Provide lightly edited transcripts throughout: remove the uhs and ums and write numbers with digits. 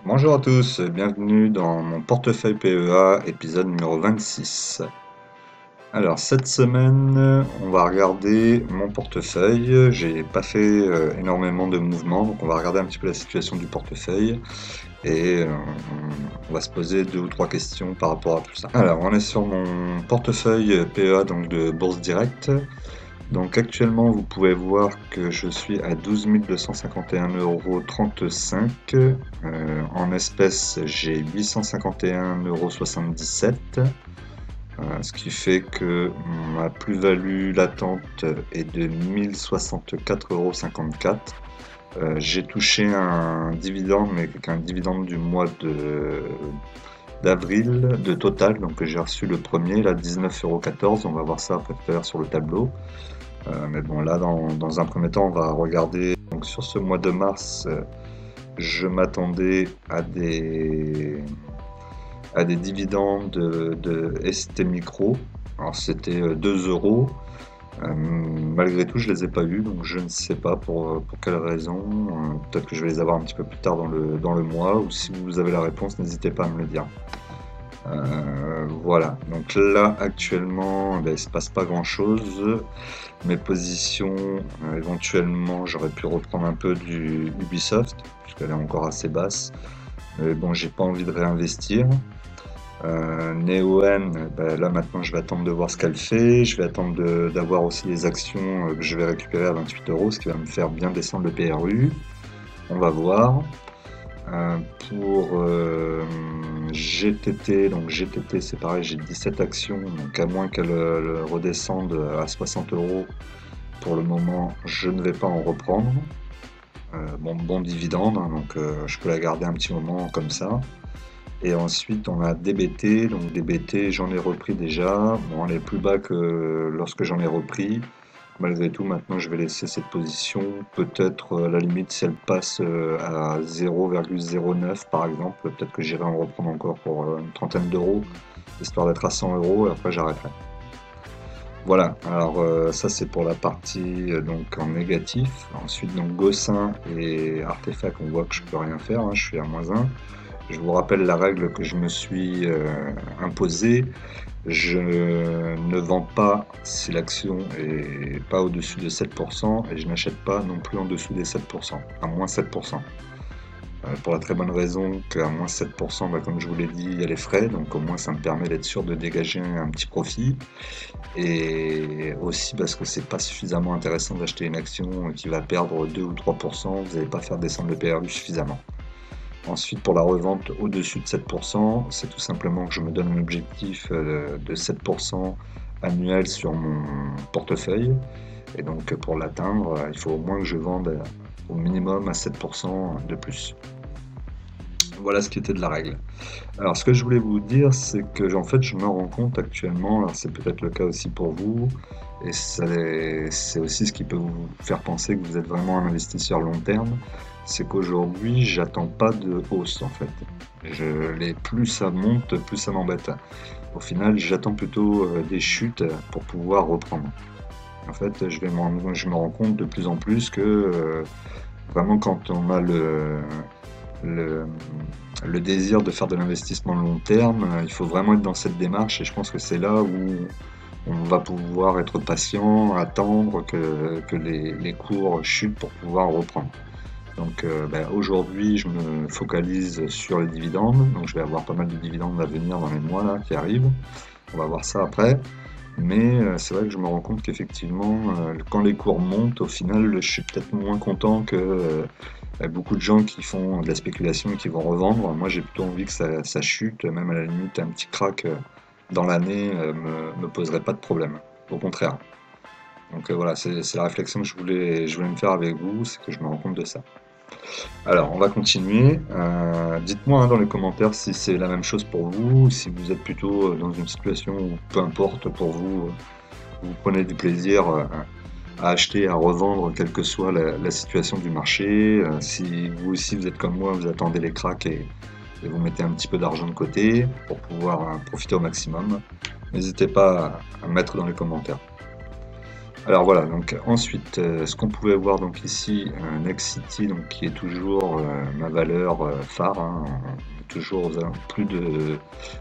Bonjour à tous, bienvenue dans mon portefeuille PEA, épisode numéro 26. Alors cette semaine, on va regarder mon portefeuille. J'ai pas fait énormément de mouvements, donc on va regarder un petit peu la situation du portefeuille et on va se poser deux ou trois questions par rapport à tout ça. Alors on est sur mon portefeuille PEA donc de Bourse Directe. Donc actuellement, vous pouvez voir que je suis à 12 251,35 €. En espèces, j'ai 851,77 €. Ce qui fait que ma plus-value latente est de 1064,54 €. J'ai touché un dividende, mais un dividende du mois d'avril de Total, donc j'ai reçu le premier, là 19,14 €. On va voir ça après tout à l'heure sur le tableau. Mais bon, là, dans un premier temps, on va regarder. Donc, sur ce mois de mars, je m'attendais à des dividendes de ST Micro. Alors, c'était 2 euros. Malgré tout, je les ai pas eus, donc je ne sais pas pour quelle raison. Peut-être que je vais les avoir un petit peu plus tard dans le mois, ou si vous avez la réponse, n'hésitez pas à me le dire. Voilà, donc là actuellement ben, il se passe pas grand chose. Mes positions, éventuellement j'aurais pu reprendre un peu du Ubisoft, puisqu'elle est encore assez basse. Mais bon, j'ai pas envie de réinvestir. Neoen, ben, là maintenant je vais attendre de voir ce qu'elle fait. Je vais attendre d'avoir aussi les actions que je vais récupérer à 28 €, ce qui va me faire bien descendre le PRU. On va voir. Euh, pour GTT, donc GTT c'est pareil, j'ai 17 actions, donc à moins qu'elle redescende à 60 €, pour le moment je ne vais pas en reprendre. Bon dividende, hein, donc je peux la garder un petit moment comme ça. Et ensuite on a DBT, donc DBT j'en ai repris déjà, bon elle est plus bas que lorsque j'en ai repris. Malgré tout, maintenant, je vais laisser cette position. Peut-être, à la limite, si elle passe à 0,09 par exemple, peut-être que j'irai en reprendre encore pour une trentaine d'euros, histoire d'être à 100 € et après j'arrêterai. Voilà, alors ça c'est pour la partie donc en négatif. Ensuite, donc Gossin et Artefact, on voit que je peux rien faire, hein, je suis à -1. Je vous rappelle la règle que je me suis imposée. Je ne vends pas si l'action est pas au-dessus de 7% et je n'achète pas non plus en dessous des 7%, à moins 7%. Pour la très bonne raison qu'à moins 7%, bah, comme je vous l'ai dit, il y a les frais, donc au moins ça me permet d'être sûr de dégager un petit profit. Et aussi parce que c'est pas suffisamment intéressant d'acheter une action qui va perdre 2 ou 3%, vous n'allez pas faire descendre le PRU suffisamment. Ensuite, pour la revente au-dessus de 7%, c'est tout simplement que je me donne un objectif de 7% annuel sur mon portefeuille. Et donc, pour l'atteindre, il faut au moins que je vende au minimum à 7% de plus. Voilà ce qui était de la règle. Alors, ce que je voulais vous dire, c'est que en fait, je me rends compte actuellement, alors c'est peut-être le cas aussi pour vous, et c'est aussi ce qui peut vous faire penser que vous êtes vraiment un investisseur long terme, c'est qu'aujourd'hui, j'attends pas de hausse en fait. Plus ça monte, plus ça m'embête. Au final, j'attends plutôt des chutes pour pouvoir reprendre. En fait, je me rends compte de plus en plus que vraiment quand on a le, le désir de faire de l'investissement long terme, il faut vraiment être dans cette démarche et je pense que c'est là où on va pouvoir être patient, attendre que les cours chutent pour pouvoir reprendre. Donc aujourd'hui, je me focalise sur les dividendes, donc je vais avoir pas mal de dividendes à venir dans les mois là, qui arrivent. On va voir ça après. Mais c'est vrai que je me rends compte qu'effectivement, quand les cours montent, au final, je suis peut-être moins content que beaucoup de gens qui font de la spéculation et qui vont revendre. Moi, j'ai plutôt envie que ça chute, même à la limite, un petit crack dans l'année me poserait pas de problème. Au contraire. Donc voilà, c'est la réflexion que je voulais me faire avec vous, c'est que je me rends compte de ça. Alors, on va continuer. Dites-moi hein, dans les commentaires si c'est la même chose pour vous, si vous êtes plutôt dans une situation où peu importe pour vous, vous prenez du plaisir à acheter, à revendre, quelle que soit la situation du marché. Si vous aussi vous êtes comme moi, vous attendez les cracks et vous mettez un petit peu d'argent de côté pour pouvoir profiter au maximum. N'hésitez pas à mettre dans les commentaires. Alors voilà, donc ensuite, ce qu'on pouvait voir donc ici, Next City, donc qui est toujours ma valeur phare, hein, on est toujours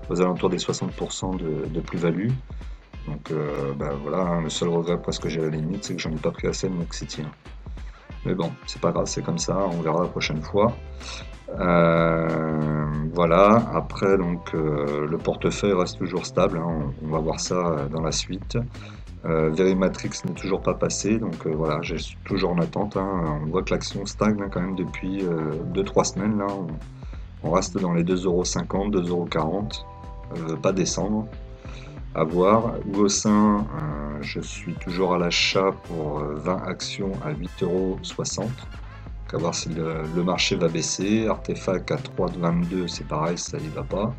aux alentours des 60% de plus-value. Donc bah, voilà, hein, le seul regret presque que j'ai à la limite, c'est que j'en ai pas pris assez de Next City, hein. Mais bon, c'est pas grave, c'est comme ça, on verra la prochaine fois. Voilà, après donc le portefeuille reste toujours stable, hein, on va voir ça dans la suite. Verimatrix n'est toujours pas passé, donc voilà, je suis toujours en attente, hein. On voit que l'action stagne hein, quand même depuis 2-3 semaines là. On reste dans les 2,50 €, 2,40 €, pas descendre. À voir. Gossin, je suis toujours à l'achat pour 20 actions à 8,60 €. Donc à voir si le marché va baisser. Artefact à 3,22 €, c'est pareil, ça y va pas.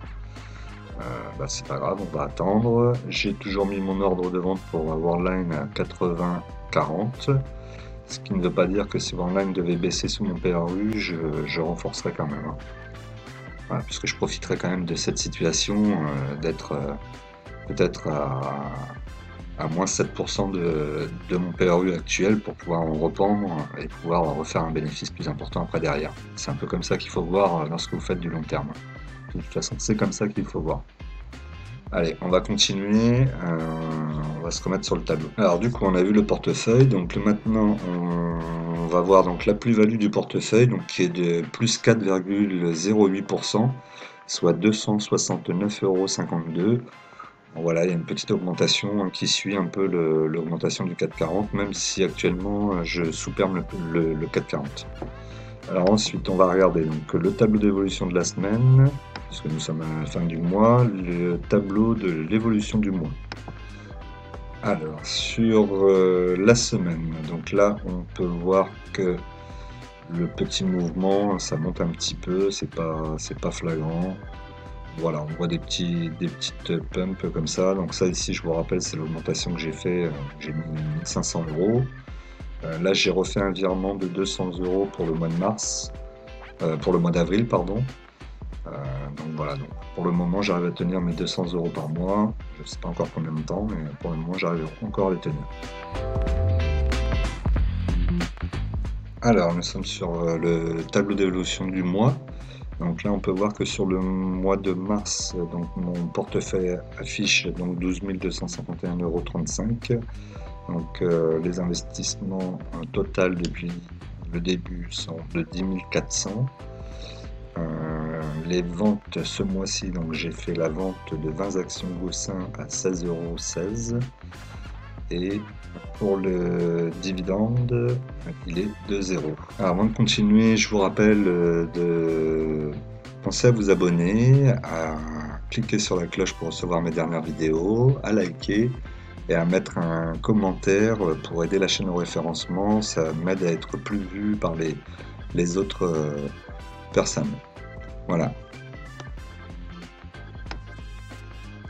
Bah, c'est pas grave, on va attendre. J'ai toujours mis mon ordre de vente pour Worldline à 80,40. Ce qui ne veut pas dire que si Worldline devait baisser sous mon PRU, je renforcerai quand même, hein. Voilà, puisque je profiterai quand même de cette situation d'être peut-être à moins 7% de mon PRU actuel pour pouvoir en reprendre et pouvoir refaire un bénéfice plus important après derrière. C'est un peu comme ça qu'il faut voir lorsque vous faites du long terme. De toute façon, c'est comme ça qu'il faut voir. Allez, on va continuer, on va se remettre sur le tableau. Alors du coup, on a vu le portefeuille, donc maintenant on va voir donc la plus-value du portefeuille, donc qui est de plus 4,08%, soit 269,52 €. Bon, voilà, il y a une petite augmentation hein, qui suit un peu l'augmentation du 440, même si actuellement je sous-perme le 440. Alors ensuite, on va regarder donc, le tableau d'évolution de la semaine, puisque nous sommes à la fin du mois, le tableau de l'évolution du mois. Alors, sur la semaine, donc là, on peut voir que le petit mouvement, ça monte un petit peu, c'est pas flagrant. Voilà, on voit des petites pumps comme ça. Donc ça ici, je vous rappelle, c'est l'augmentation que j'ai fait. J'ai mis 1500 €. Là, j'ai refait un virement de 200 € pour le mois de mars, pour le mois d'avril, pardon. Donc voilà, donc pour le moment, j'arrive à tenir mes 200 € par mois. Je ne sais pas encore combien de temps, mais pour le moment, j'arrive encore à les tenir. Alors, nous sommes sur le tableau d'évolution du mois. Donc là, on peut voir que sur le mois de mars, donc mon portefeuille affiche donc 12 251,35 €. Donc les investissements total depuis le début sont de 10 400. Les ventes ce mois-ci, donc j'ai fait la vente de 20 actions Gossin à 16,16 €. Et pour le dividende, il est de 0. Alors avant de continuer, je vous rappelle de penser à vous abonner, à cliquer sur la cloche pour recevoir mes dernières vidéos, à liker et à mettre un commentaire pour aider la chaîne au référencement. Ça m'aide à être plus vu par les autres personnes. Voilà.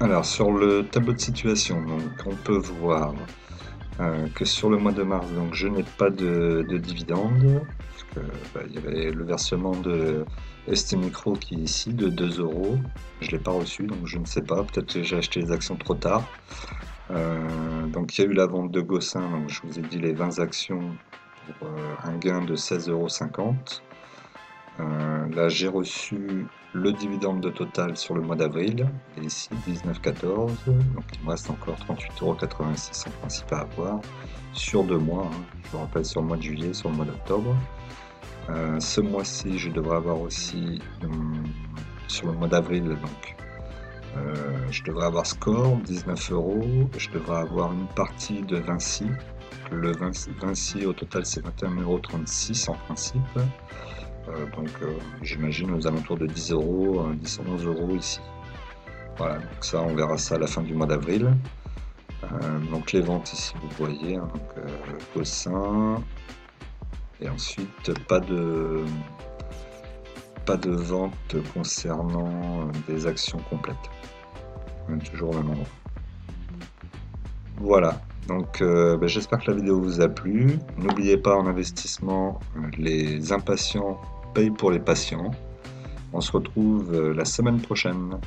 Alors sur le tableau de situation, donc on peut voir que sur le mois de mars, donc je n'ai pas de dividende, parce que il y avait le versement de ST Micro qui est ici de 2 €. Je ne l'ai pas reçu, donc je ne sais pas, peut-être que j'ai acheté les actions trop tard. Donc il y a eu la vente de Gossin, donc je vous ai dit les 20 actions pour un gain de 16,50 €. Là j'ai reçu le dividende de Total sur le mois d'avril, et ici 19,14 €, donc il me reste encore 38,86 € en principe à avoir sur 2 mois, hein. Je vous rappelle sur le mois de juillet, sur le mois d'octobre. Ce mois-ci je devrais avoir aussi sur le mois d'avril, donc je devrais avoir Score 19 €, je devrais avoir une partie de Vinci. Le Vinci au total c'est 21,36 € en principe. Donc j'imagine aux alentours de 10 €, 10 à 11 € ici. Voilà, donc ça on verra ça à la fin du mois d'avril. Donc les ventes ici vous voyez, hein, donc Gossin, et ensuite pas de vente concernant des actions complètes. On est toujours au même endroit. Voilà. Donc j'espère que la vidéo vous a plu. N'oubliez pas en investissement, les impatients payent pour les patients. On se retrouve la semaine prochaine.